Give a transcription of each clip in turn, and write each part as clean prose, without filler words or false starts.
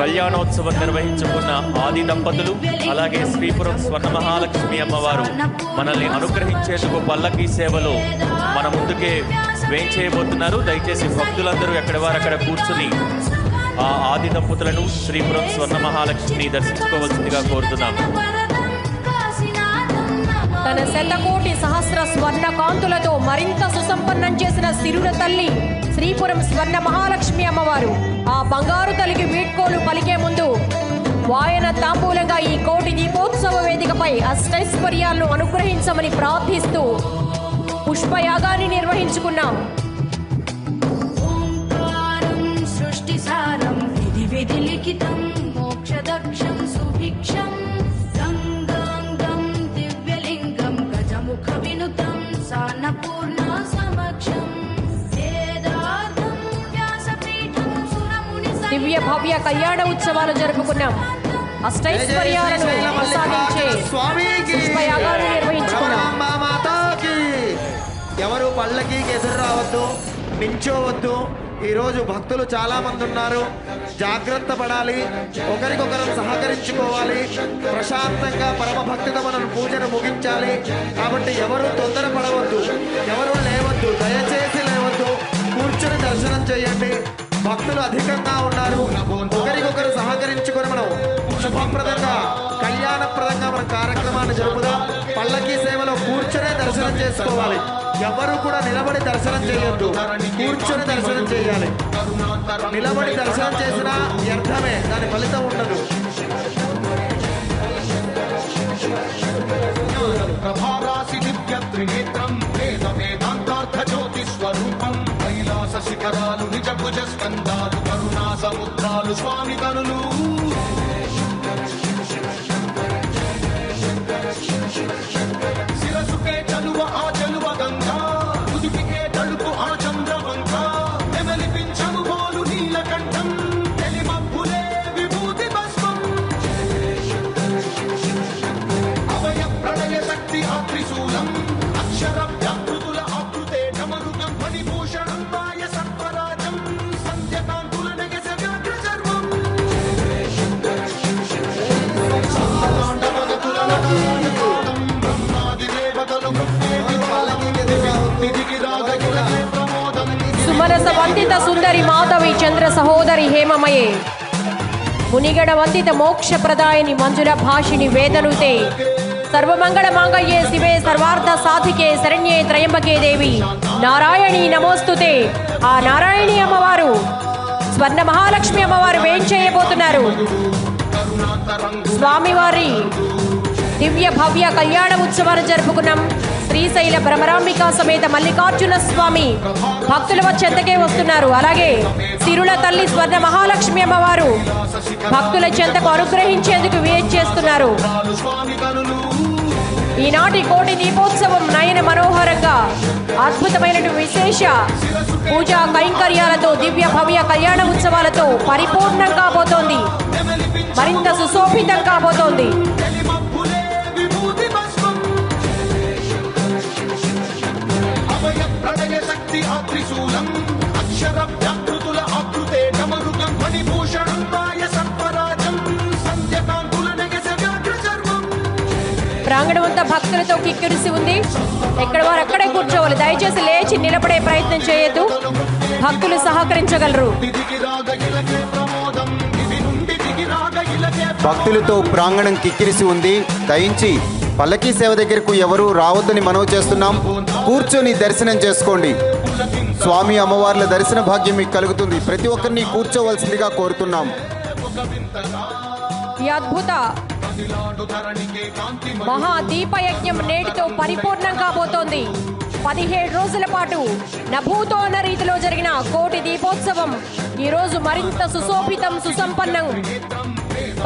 కళ్యాణోత్సవం నిర్వహించుకున్న ఆది దంపతులు, అలాగే శ్రీపురం స్వర్ణ మహాలక్ష్మి అమ్మవారు మనల్ని అనుగ్రహించేందుకు పల్లకీ సేవలో మన ముందుకే వేంచేయబోతున్నారు. దయచేసి భక్తులందరూ ఎక్కడి వారు అక్కడ కూర్చుని ఆ ఆది దంపతులను, శ్రీపురం స్వర్ణ మహాలక్ష్మిని దర్శించుకోవాల్సిందిగా కోరుతున్నాము. తన శతకోటి సహస్ర స్వర్ణ కాంతులతో మరింత సుసంపన్నం చేసిన సిరుల తల్లి శ్రీపురం స్వర్ణ మహాలక్ష్మి అమ్మవారు ఆ బంగారు తల్లికి వీడ్కోలు పలికే ముందు వాయన తాంబూలంగా ఈ కోటి దీపోత్సవ వేదికపై అష్టైశ్వర్యాలను అనుగ్రహించమని ప్రార్థిస్తూ పుష్పయాగాన్ని నిర్వహించుకున్నాం. సృష్టిసారం విధి విధి లిఖితం మోక్షదక్షం సుభిక్షం గంగాంగం దివ్యలింగం గజముఖ వినుతం సాన్నపూర్ణ సమక్షం వేదార్థం వ్యాసపీఠం సురముని దివ్య భవ్య కళ్యాణ ఉత్సవాలు జరుపుకున్నాం. అష్టైశ్వర్యాలను ప్రసాదించే పుష్పయాగాన్ని నిర్వహించుకున్నాం. ఎవరు పళ్ళకి ఎదురు రావద్దు, నించోవద్దు. ఈరోజు భక్తులు చాలా మంది ఉన్నారు, జాగ్రత్త పడాలి, ఒకరికొకరు సహకరించుకోవాలి, ప్రశాంతంగా పరమ భక్తితో మనం పూజను ముగించాలి. కాబట్టి ఎవరు తొందరపడవద్దు, ఎవరు లేవద్దు, దయచేసి లేవద్దు, కూర్చొని దర్శనం చేయండి. భక్తులు అధికంగా ఉన్నారు, ఒకరికొకరు సహకరించుకొని మనం శుభప్రదంగా కళ్యాణప్రదంగా మన కార్యక్రమాన్ని జరుపుదాం. పల్లకీ సేవలో కూర్చొనే దర్శనం చేసుకోవాలి. ఎవరు కూడా నిలబడి దర్శనం చేయొద్దు, కూర్చొని దర్శనం చేయాలి. నిలబడి దర్శనం చేసినా వ్యర్థమే, దాని ఫలితం ఉండదు. ప్రభారాసి దివ్య త్రినేత్రం వేద వేదాంతార్థ జ్యోతి స్వరూపం కైలాస శిఖరాలు నిజ భుజ స్కందాలు కరుణా సముద్రాలు స్వామి కనులు శిరసుకే చలువ ఆ చలువ గంగా ఉదిపికే తడుపు ఆ చంద్రవంక నెమలిపించము బోలు నీలకంఠం తెలిమబ్బులే విభూతి భస్మం అభయ ప్రళయ శక్తి ఆ త్రిశూలం అక్షర వ్యాకృతుల ఆకృతే డమరుగం ఫణిభూషణం మాయ సర్వరాజం సంధ్యకాంతుల నగస వ్యాఘ్ర సర్వం బ్రహ్మాది దేవతలు సుమరస వందిత సుందరి మాధవి చంద్ర సహోదరి హేమమయే మునిగడ వందిత మోక్ష ప్రదాయని మంజుల భాషిణి వేదనుతే సర్వమంగళ మాంగళ్యే శివే సర్వార్థ సాధికే శరణ్యే త్రయంబకే దేవి నారాయణి నమోస్తుతే. ఆ నారాయణి అమ్మవారు స్వర్ణ మహాలక్ష్మి అమ్మవారు వేంచేయబోతున్నారు. స్వామివారి దివ్య భవ్య కళ్యాణ ఉత్సవాలు జరుపుకున్నాం. శ్రీశైల భ్రమరాంబిక సమేత మల్లికార్జున స్వామి భక్తుల చెంతకే వస్తున్నారు. అలాగే సిరుల తల్లి స్వర్ణ మహాలక్ష్మి అమ్మవారు భక్తుల చెంతకు అనుగ్రహించేందుకు వేచేస్తున్నారు. ఈనాటి కోటి దీపోత్సవం నయన మనోహరంగా అద్భుతమైన విశేష పూజా కైంకర్యాలతో దివ్య భవ్య కళ్యాణ ఉత్సవాలతో పరిపూర్ణం కాబోతోంది, మరింత సుశోభితం కాబోతోంది. శక్తి ఆ త్రిశూలం అక్షర వ్యాకృతుల ఆకృతే డమరుగం ఫణిభూషణం మాయ సర్వరాజం సంధ్యకాంతుల నగస వ్యాఘ్ర సర్వం. ప్రాంగణం అంతా భక్తులతో కిక్కిరిసి ఉంది. ఎక్కడ వారు అక్కడే కూర్చోవాలి. దయచేసి లేచి నిలబడే ప్రయత్నం చేయొద్దు, భక్తులు సహకరించగలరు. భక్తులతో ప్రాంగణం కిక్కిరిసి ఉంది. దయించి పల్లకీ సేవ దగ్గరకు ఎవరు రావద్దని మనవి చేస్తున్నాం. కూర్చొని దర్శనం చేసుకోండి. స్వామి అమ్మవార్ల దర్శన భాగ్యం మీకు కలుగుతుంది. ప్రతి ఒక్కరిని కూర్చోవలసిందిగా కోరుతున్నాం. ఈ అద్భుత మహా దీపయజ్ఞం నేటితో పరిపూర్ణం కాబోతోంది. 17 రోజుల పాటు నభూతో అన్న రీతిలో జరిగిన కోటి దీపోత్సవం ఈరోజు మరింత సుశోభితం సుసంపన్నం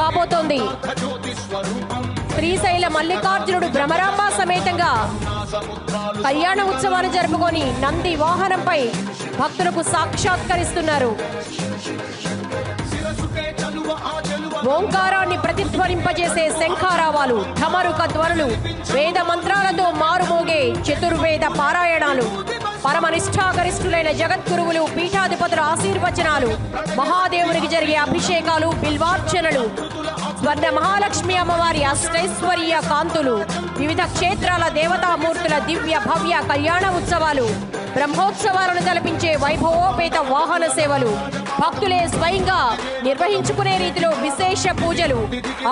కాబోతోంది. శ్రీశైల మల్లికార్జునుడు భ్రమరాంబ సమేతంగా కళ్యాణ ఉత్సవాన్ని జరుపుకొని నంది వాహనంపై భక్తులకు సాక్షాత్కరిస్తున్నారు. ఓంకారాన్ని ప్రతిధ్వనింపజేసే శంఖారావాలు, ఢమరుక ధ్వనులు, వేద మంత్రాలతో మారుమోగే చతుర్వేద పారాయణాలు, పరమనిష్ఠాగరిష్ఠులైన జగద్గురువులు పీఠాధిపతుల ఆశీర్వచనాలు, మహాదేవునికి జరిగే అభిషేకాలు, బిల్వార్చనలు, స్వర్ణ మహాలక్ష్మి అమ్మవారి అష్టైశ్వర్య కాంతులు, వివిధ క్షేత్రాల దేవతామూర్తుల దివ్య భవ్య కళ్యాణ ఉత్సవాలు, బ్రహ్మోత్సవాలను తలపించే వైభవోపేత వాహన సేవలు, భక్తులే స్వయంగా నిర్వహించుకునే రీతిలో విశేష పూజలు,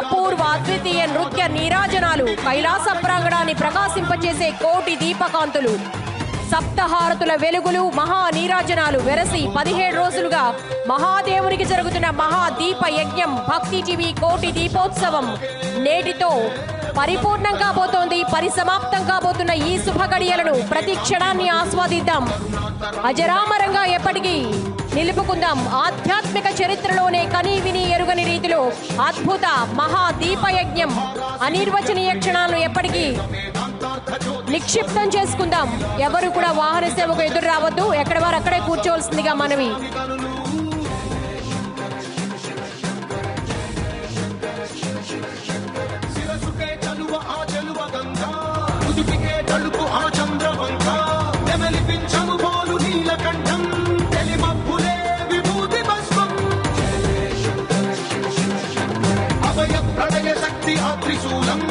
అపూర్వ అద్వితీయ నృత్య నీరాజనాలు, కైలాస ప్రాంగణాన్ని ప్రకాశింపచేసే కోటి దీపకాంతులు, సప్తహారతుల వెలుగులు, మహా నీరాజనాలు వెరసి 17 రోజులుగా మహాదేవునికి జరుగుతున్న మహాదీప యజ్ఞం భక్తి టీవీ కోటి దీపోత్సవం నేటితో పరిపూర్ణం కాబోతోంది. పరిసమాప్తం కాబోతున్న ఈ శుభ గడియలను ప్రతి క్షణాన్ని ఆస్వాదిద్దాం, అజరామరంగా ఎప్పటికీ నిలుపుకుందాం. ఆధ్యాత్మిక చరిత్రలోనే కని విని ఎరుగని రీతిలో అద్భుత మహాదీపయజ్ఞం అనిర్వచనీయ క్షణాలను ఎప్పటికీ నిక్షిప్తం చేసుకుందాం. ఎవరు కూడా వాహన సేవకు ఎదురు రావద్దు, ఎక్కడ వారు అక్కడే కూర్చోవలసిందిగా మనవి. శిరసుకే చలువ ఆ చెలువ గంగా, ఉదుటికే తలుపు ఆ చంద్రవంక, నెమలిపించను బోలు నీలకంఠం, తెలిమబ్బులే విభూతి భస్మం, అభయ ప్రళయ శక్తి ఆ త్రిశూలం,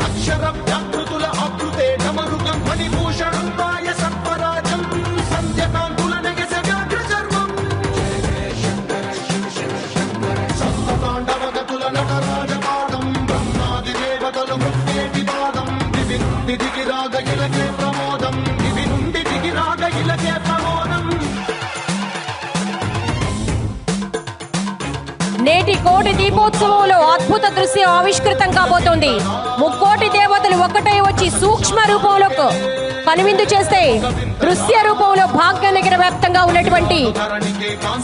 అక్షర వ్యాకృతుల ఆకృతే డమరుగం, మణిభూషణం వాయ సర్పరాజం, సంధ్యకాంతుల నెగస వ్యాఘ్ర చర్మం, సప్తతాండవగతుల నటరాజపాదం, బ్రహ్మాది దేవతలు మృత్యేటి పాదం, దివి నుండి దిగి రాగ ఇలకే ప్రమోదం, దివి నుండి దిగి రాగ ఇలకే ప్రమోదం. నేటి కోటి దీపోత్సవంలో అద్భుత దృశ్యం ఆవిష్కృతం కాబోతోంది. ముక్కోటి దేవతలు ఒక్కటే వచ్చి సూక్ష్మ రూపంలో కనువిందు చేస్తే దృశ్య రూపంలో భాగ్యనగర వ్యాప్తంగా ఉన్నటువంటి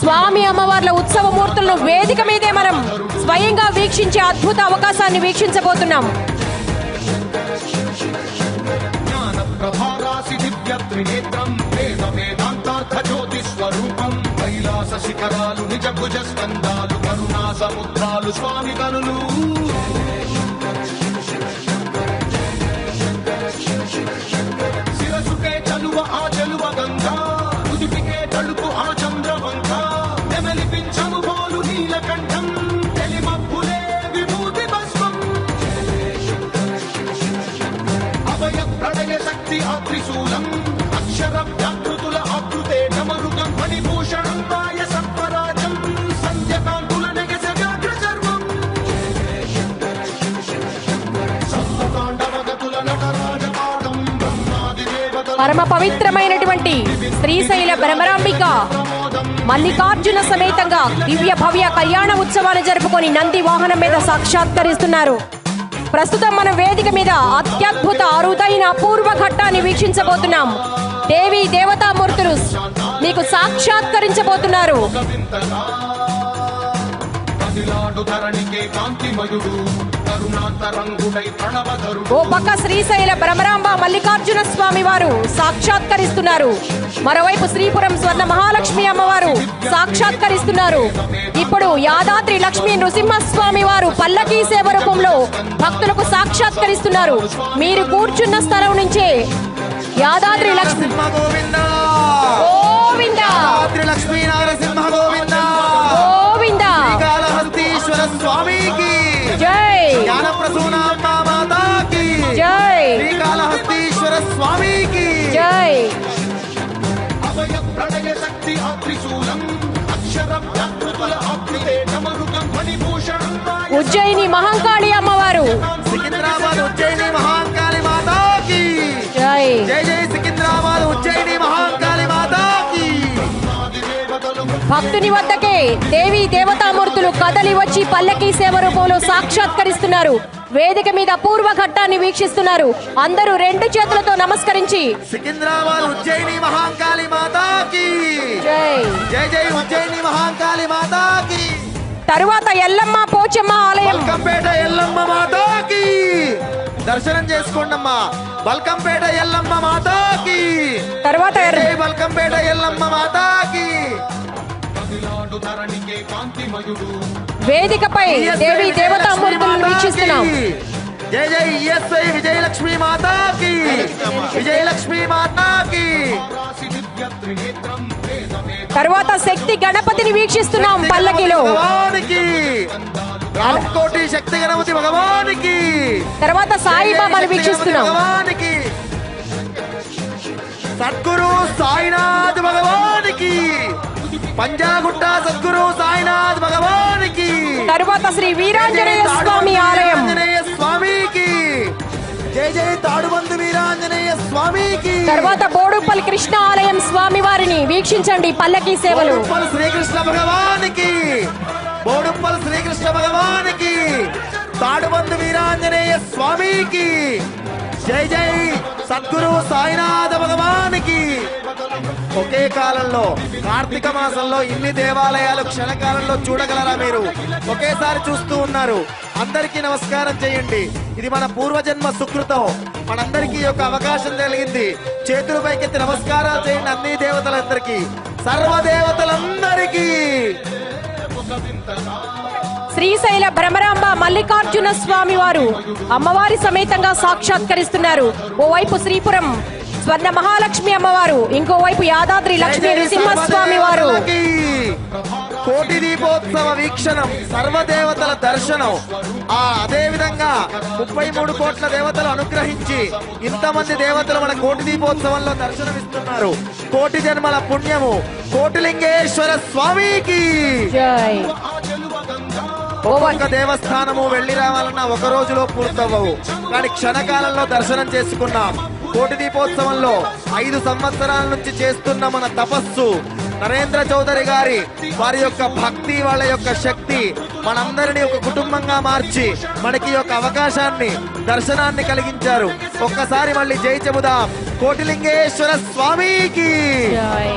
స్వామి అమ్మవార్ల ఉత్సవ మూర్తులను వేదిక మీదే మనం స్వయంగా వీక్షించే అద్భుత అవకాశాన్ని వీక్షించబోతున్నాం. జ్ఞాన ప్రభారాసి దివ్య త్రినేత్రం, వేద వేదాంతార్థ జ్యోతి స్వరూపం, కైలాస శిఖరాలు నిజ భుజ స్కందాలు, కరుణా సముద్రాలు స్వామి కనులు, శిరసుకే చలువ ఆ చెలువ గంగా, ఉదుటికే తలుపు ఆ చంద్రవంక, నెమలిపించము బోలు నీలకంఠం, తెలిమబ్బులే విభూతి భస్మం, అభయ ప్రళయ శక్తి ఆ త్రిశూలం, అక్షర వ్యాకృతుల ఆకృతే డమరుగం, మణిభూషణం వాయ సర్పరాజం, సంధ్యకాంతుల నెగస వ్యాఘ్ర చర్మం, సప్తతాండవగతుల నటరాజపాదం, బ్రహ్మాది దేవతల పరమ పవిత్రమైనటువంటి శ్రీశైల భ్రమరాంబిక మల్లికార్జున సమేతంగా దివ్య భవ్య కళ్యాణ ఉత్సవాలు జరుపుకొని నంది వాహనం మీద సాక్షాత్కరిస్తున్నారు. ప్రస్తుతం మన వేదిక మీద అత్యద్భుత అరుదైన అపూర్వ ఘట్టాన్ని వీక్షించబోతున్నాం. దేవి దేవతామూర్తులు మీకు సాక్షాత్కరించబోతున్నారు. కదిలాడు ధరణికే కాంతిమయుడు, కరుణాంతరంగుడై ప్రణవధరుడు, ఓ పక్క శ్రీశైల భ్రమరాంబ మల్లికార్జున స్వామి వారు సాక్షాత్కరిస్తున్నారు, మరోవైపు శ్రీపురం స్వర్ణ మహాలక్ష్మి అమ్మవారు సాక్షాత్కరిస్తున్నారు. ఇప్పుడు యాదాద్రి లక్ష్మీ నృసింహస్వామి వారు పల్లకీ సేవ రూపంలో భక్తులకు సాక్షాత్కరిస్తున్నారు. మీరు కూర్చున్న స్థలం నుంచే యాదాద్రి లక్ష్మి గోవింద గోవింద యాదాద్రి లక్ష్మీ నరసింహ గోవింద గోవింద శ్రీకాళహస్తీశ్వర స్వామికి జై జ్ఞాన ప్రసూనాంబ మాతాకి జై శ్రీకాళహస్తీశ్వర స్వామికి జై. అభయ ప్రళయ శక్తి ఆ త్రిశూలం, అక్షర వ్యాకృతుల ఆకృతే డమరుగం, మణిభూషణం వాయ ఉజ్జయిని మహంకాళి అమ్మవారు సికింద్రాబాద్ ఉజ్జయిని మహాంకాళి మాతాకి జై. జై జై సికింద్రాబాద్ ఉజ్జయిని మహాంకాళి మాతాకి. భక్తుని వద్దకే దేవి దేవతామూర్తులు కదలి వచ్చి పల్లకీ సేవ రూపంలో సాక్షాత్కరిస్తున్నారు. వేదిక మీద పూర్వ ఘట్టాన్ని వీక్షిస్తున్నారు. అందరూ రెండు చేతులతో నమస్కరించి సికింద్రాబాద్ ఉజ్జయిని మహాంకాళి మాతాకి జై. జై జై ఉజ్జయిని మహాంకాళి మాతాకి. తరువాత ఎల్లమ్మ పోచమ్మ ఆలయం బల్కంపేట ఎల్లమ్మ మాతాకి దర్శనం చేసుకోండమ్మా. బల్కంపేట ఎల్లమ్మ మాతాకి తర్వాత జై బల్కంపేట ఎల్లమ్మ మాతాకి. కదిలాడు ధరణికే కాంతిమయుడు, వేదికపై దేవి దేవతామూర్తులను వీక్షిస్తున్నాం. జై జై ఈఎస్ఐ విజయలక్ష్మి మాతాకి, విజయలక్ష్మి మాతాకి. తర్వాత శక్తి గణపతిని వీక్షిస్తున్నాం పల్లకిలో. భగవానికి రామకోటి శక్తి గణపతి భగవానికి, తర్వాత సాయిబాబాను వీక్షిస్తున్నాం. భగవానికి సద్గురు సాయినాథ్ భగవానికి, పంజాగుట్ట సద్గురు సాయినాథ్ భగవానికి, తర్వాత శ్రీ వీరాంజనేయ స్వామి ఆలయం. ఆంజనేయ స్వామికి జై జై తాడుబంధు వీరాంజనేయ స్వామికి. తర్వాత బోడుపల్లి కృష్ణ ఆలయం స్వామి వారిని వీక్షించండి పల్లకి సేవలు. బోడుప్పల్ శ్రీకృష్ణ భగవానికి, బోడుప్పల్ శ్రీకృష్ణ భగవానికి, తాడుబంధు వీరాంజనేయ స్వామికి జై జై సద్గురు సాయినాథ భగవానికి. ఒకే కాలంలో కార్తీక మాసంలో ఇన్ని దేవాలయాలు క్షణకాలంలో చూడగలరా మీరు? ఒకేసారి చూస్తూ ఉన్నారు. అందరికీ నమస్కారం చేయండి. ఇది మన పూర్వజన్మ సుకృతం. మనందరికీ ఈ యొక్క అవకాశం కలిగింది. చేతుల పైకెత్తి నమస్కారాలు చేయండి అన్ని దేవతలందరికీ, సర్వదేవతలందరికీ. శ్రీశైల భ్రమరాంబ మల్లికార్జున స్వామి వారు అమ్మవారి సమేతంగా సాక్షాత్కరిస్తున్నారు. ఓవైపు శ్రీపురం స్వర్ణ మహాలక్ష్మి అమ్మవారు, ఇంకోవైపు యాదాద్రి లక్ష్మీ నృసింహస్వామి వారు. కోటి దీపోత్సవ వీక్షణం, సర్వదేవతల దర్శనం. అదే విధంగా 33 కోట్ల దేవతలు అనుగ్రహించి ఇంతమంది దేవతలు మన కోటి దీపోత్సవంలో దర్శనమిస్తున్నారు. కోటి జన్మల పుణ్యము కోటిలింగేశ్వర స్వామికి. జై. ఒక్కొక్క దేవస్థానము వెళ్ళి రావాలన్నా ఒక రోజులో పూర్తవ్వవు, కానీ క్షణకాలంలో దర్శనం చేసుకున్నాం. కోటి దీపోత్సవంలో 5 సంవత్సరాల నుంచి చేస్తున్న మన తపస్సు, నరేంద్ర చౌదరి గారి వారి యొక్క భక్తి, వాళ్ళ యొక్క శక్తి మనందరినీ ఒక కుటుంబంగా మార్చి మనకి ఈ యొక్క అవకాశాన్ని, దర్శనాన్ని కలిగించారు. ఒక్కసారి మళ్ళీ జై చెబుదాం కోటిలింగేశ్వర స్వామికి. జై.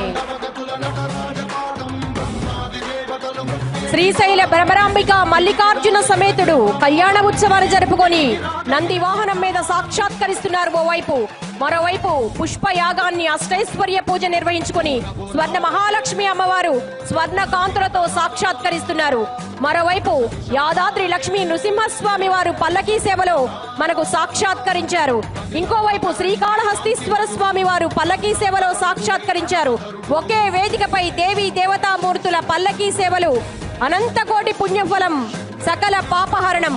శ్రీశైల భ్రమరాంబిక మల్లికార్జున సమేతుడు కళ్యాణ ఉత్సవాలు జరుపుకొని నంది వాహనం మీద సాక్షాత్కరిస్తున్నారు ఓవైపు. మరోవైపు పుష్ప యాగాన్ని, అష్టైశ్వర్య పూజ నిర్వహించుకొని స్వర్ణ మహాలక్ష్మి అమ్మవారు స్వర్ణ కాంతులతో సాక్షాత్కరిస్తున్నారు. మరోవైపు యాదాద్రి లక్ష్మీ నృసింహస్వామి వారు పల్లకీ సేవలో మనకు సాక్షాత్కరించారు. ఇంకోవైపు శ్రీకాళహస్తీశ్వర స్వామి వారు పల్లకీ సేవలో సాక్షాత్కరించారు. ఒకే వేదికపై దేవీ దేవతామూర్తుల పల్లకీ సేవలు అనంతకోటి పుణ్యఫలం, సకల పాపహరణం.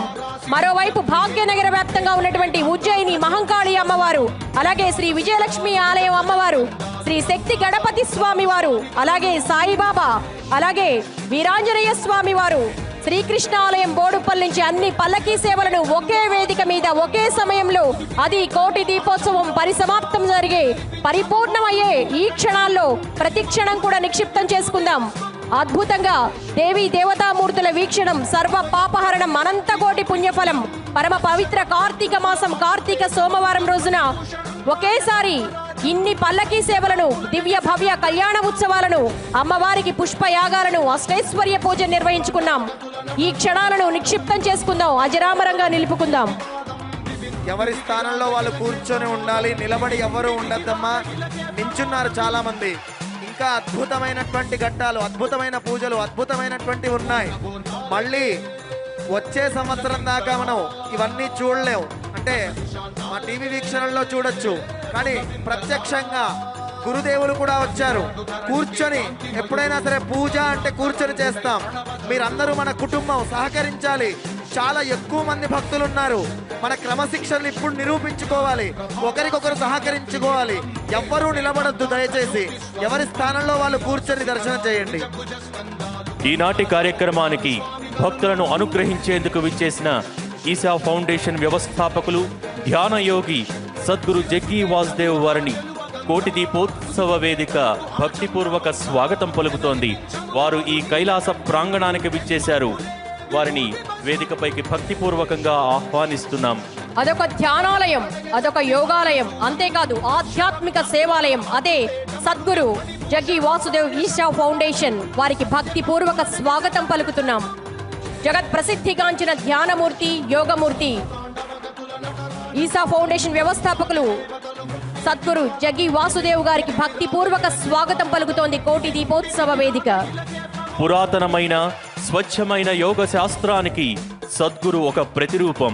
మరోవైపు భాగ్యనగర వ్యాప్తంగా ఉన్నటువంటి ఉజ్జయిని మహంకాళి అమ్మవారు, అలాగే శ్రీ విజయలక్ష్మి ఆలయం అమ్మవారు, శ్రీ శక్తి గణపతి స్వామి వారు, అలాగే సాయిబాబా, అలాగే వీరాంజనేయ స్వామి వారు, శ్రీకృష్ణ ఆలయం బోడుపల్లి నుంచి అన్ని పల్లకీ సేవలను ఒకే వేదిక మీద ఒకే సమయంలో, అది కోటి దీపోత్సవం పరిసమాప్తం జరిగే పరిపూర్ణమయ్యే ఈ క్షణాల్లో ప్రతి క్షణం కూడా నిక్షిప్తం చేసుకుందాం. అద్భుతంగా దేవీ దేవతామూర్తుల వీక్షణం, సర్వ పాపహరణం, అనంతకోటి పుణ్యఫలం. పరమ పవిత్ర కార్తీక మాసం కార్తీక సోమవారం రోజున ఒకేసారి ఇన్ని పల్లకీ సేవలను, దివ్య భవ్య కళ్యాణ ఉత్సవాలను, అమ్మవారికి పుష్ప యాగాలను, అష్టైశ్వర్య పూజ నిర్వహించుకున్నాం. ఈ క్షణాలను నిక్షిప్తం చేసుకుందాం, అజరామరంగా నిలుపుకుందాం. ఎవరి స్థానంలో వాళ్ళు కూర్చొని ఉండాలి, నిలబడి ఎవరు ఉండద్దమ్మా. నించున్నారు చాలా మంది. ఇంకా అద్భుతమైనటువంటి ఘట్టాలు, అద్భుతమైన పూజలు, అద్భుతమైనటువంటివి ఉన్నాయి. మళ్ళీ వచ్చే సంవత్సరం దాకా మనం ఇవన్నీ చూడలేం. అంటే మా టీవీ వీక్షణలో చూడొచ్చు, కానీ ప్రత్యక్షంగా గురుదేవులు కూడా వచ్చారు. కూర్చొని ఎప్పుడైనా సరే పూజ అంటే కూర్చొని చేస్తాం. మీరందరూ మన కుటుంబం సహకరించాలి. చాలా ఎక్కువ మంది భక్తులు ఉన్నారు. మన క్రమశిక్షణలు ఇప్పుడు నిరూపించుకోవాలి, ఒకరికొకరు సహకరించుకోవాలి. ఎవ్వరూ నిలబడొద్దు దయచేసి. ఎవరి స్థానంలో వాళ్ళు కూర్చొని దర్శనం చేయండి. ఈనాటి కార్యక్రమానికి భక్తులను అనుగ్రహించేందుకు విచ్చేసిన ఈశా ఫౌండేషన్ వ్యవస్థాపకులు ధ్యాన యోగి సద్గురు జగ్గి వాసుదేవ్ వారిని కోటి దీపోత్సవ వేదిక భక్తిపూర్వక స్వాగతం పలుకుతోంది. వారు ఈ కైలాస ప్రాంగణానికి విచ్చేశారు. వారిని వేదికపైకి భక్తిపూర్వకంగా ఆహ్వానిస్తున్నాం. అదొక ధ్యానాలయం, అదొక యోగాలయం, అంతేకాదు ఆధ్యాత్మిక సేవాలయం. అదే సద్గురు జగ్గి వాసుదేవ్ ఈశా ఫౌండేషన్. వారికి భక్తిపూర్వక స్వాగతం పలుకుతున్నాం. జగత్ ప్రసిద్ధిగాంచిన ధ్యానమూర్తి, యోగమూర్తి ఈశా ఫౌండేషన్ వ్యవస్థాపకులు సద్గురు జగ్గి వాసుదేవ్ గారికి భక్తిపూర్వక స్వాగతం పలుకుతోంది కోటి దీపోత్సవ వేదిక. పురాతనమైన స్వచ్ఛమైన యోగ శాస్త్రానికి సద్గురు ఒక ప్రతిరూపం.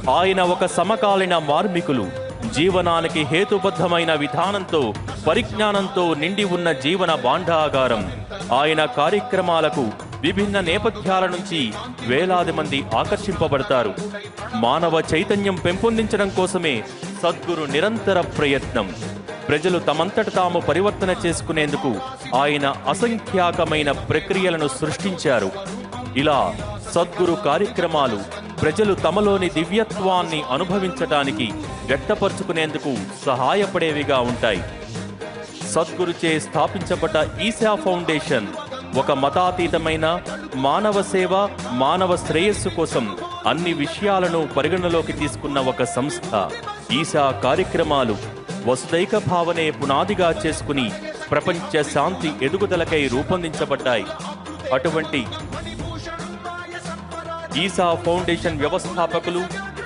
ఆయన ఒక సమకాలీన మార్మికులు. జీవనానికి హేతుబద్ధమైన విధానంతో, పరిజ్ఞానంతో నిండి ఉన్న జీవన భాండాగారం. ఆయన కార్యక్రమాలకు విభిన్న నేపథ్యాల నుంచి వేలాది మంది ఆకర్షింపబడతారు. మానవ చైతన్యం పెంపొందించడం కోసమే సద్గురు నిరంతర ప్రయత్నం. ప్రజలు తమంతట తాము పరివర్తన చేసుకునేందుకు ఆయన అసంఖ్యాకమైన ప్రక్రియలను సృష్టించారు. ఇలా సద్గురు కార్యక్రమాలు ప్రజలు తమలోని దివ్యత్వాన్ని అనుభవించటానికి వ్యక్తపరుచుకునేందుకు సహాయపడేవిగా ఉంటాయి. సద్గురుచే స్థాపించబడ్డ ఈశా ఫౌండేషన్ ఒక మతాతీతమైన మానవ సేవ, మానవ శ్రేయస్సు కోసం అన్ని విషయాలను పరిగణలోకి తీసుకున్న ఒక సంస్థ. ఈశా కార్యక్రమాలు వసుదైక భావనే పునాదిగా చేసుకుని ప్రపంచ శాంతి ఎదుగుదలకై రూపొందించబడ్డాయి. అటువంటి ఈశా ఫౌండేషన్ వ్యవస్థాపకులు,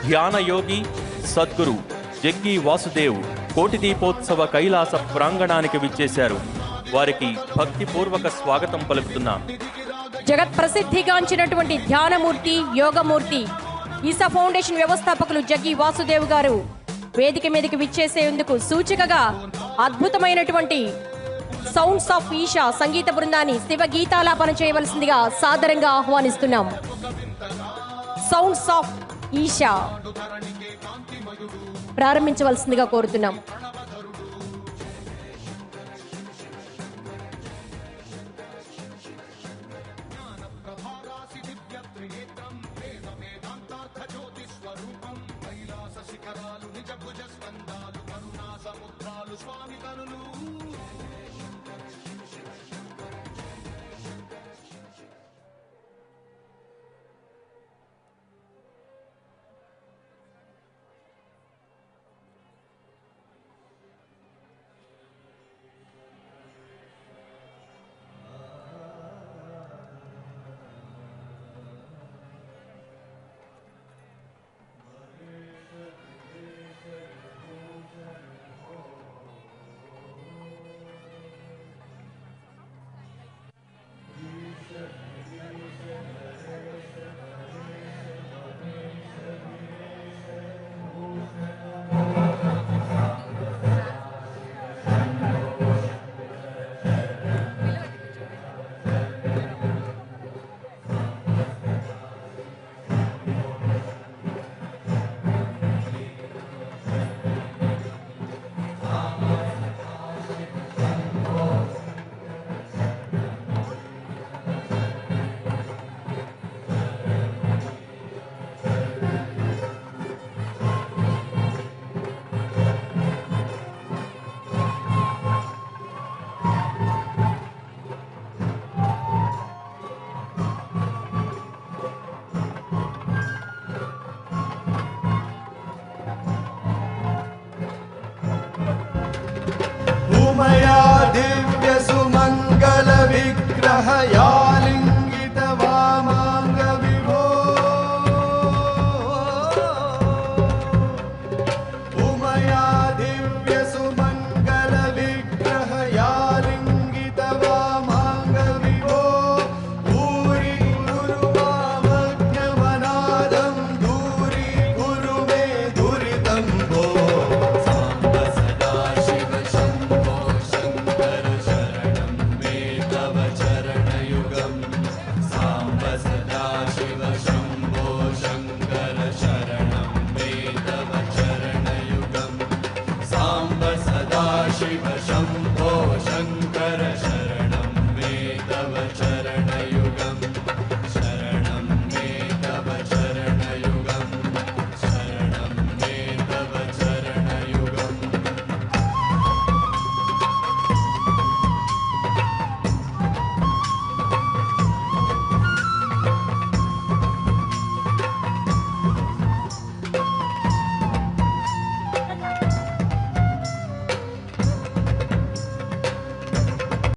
ధ్యాన యోగి సద్గురు జగ్గి వాసుదేవ్ కోటి దీపోత్సవ కైలాస ప్రాంగణానికి విచ్చేశారు. వారికి భక్తిపూర్వక స్వాగతం పలుకుతున్నాం. జగత్ ప్రసిద్ధిగాంచినటువంటి ధ్యానమూర్తి, యోగమూర్తి ఈశా ఫౌండేషన్ వ్యవస్థాపకులు జగ్గి వాసుదేవ్ గారు వేదిక మీదకి విచ్చేసేందుకు సూచికగా అద్భుతమైనటువంటి సౌండ్స్ ఆఫ్ ఈశా సంగీత బృందాన్ని శివ గీతాలాపన చేయవలసిందిగా సాదరంగా ఆహ్వానిస్తున్నాం. సౌండ్స్ ఆఫ్ ఈశా ప్రారంభించవలసిందిగా కోరుతున్నాం. मया दिव्य सुमंगल विग्रह यालिंगित वामांग विभो उमया दिव्य सुमंगल विग्रह यालिंगित वामांग विभो पूरी गुरुवामज्ञमनादं दूरी गुरु मे दुरितं भो शिव शंभो शंकर शरणं मे तव चरण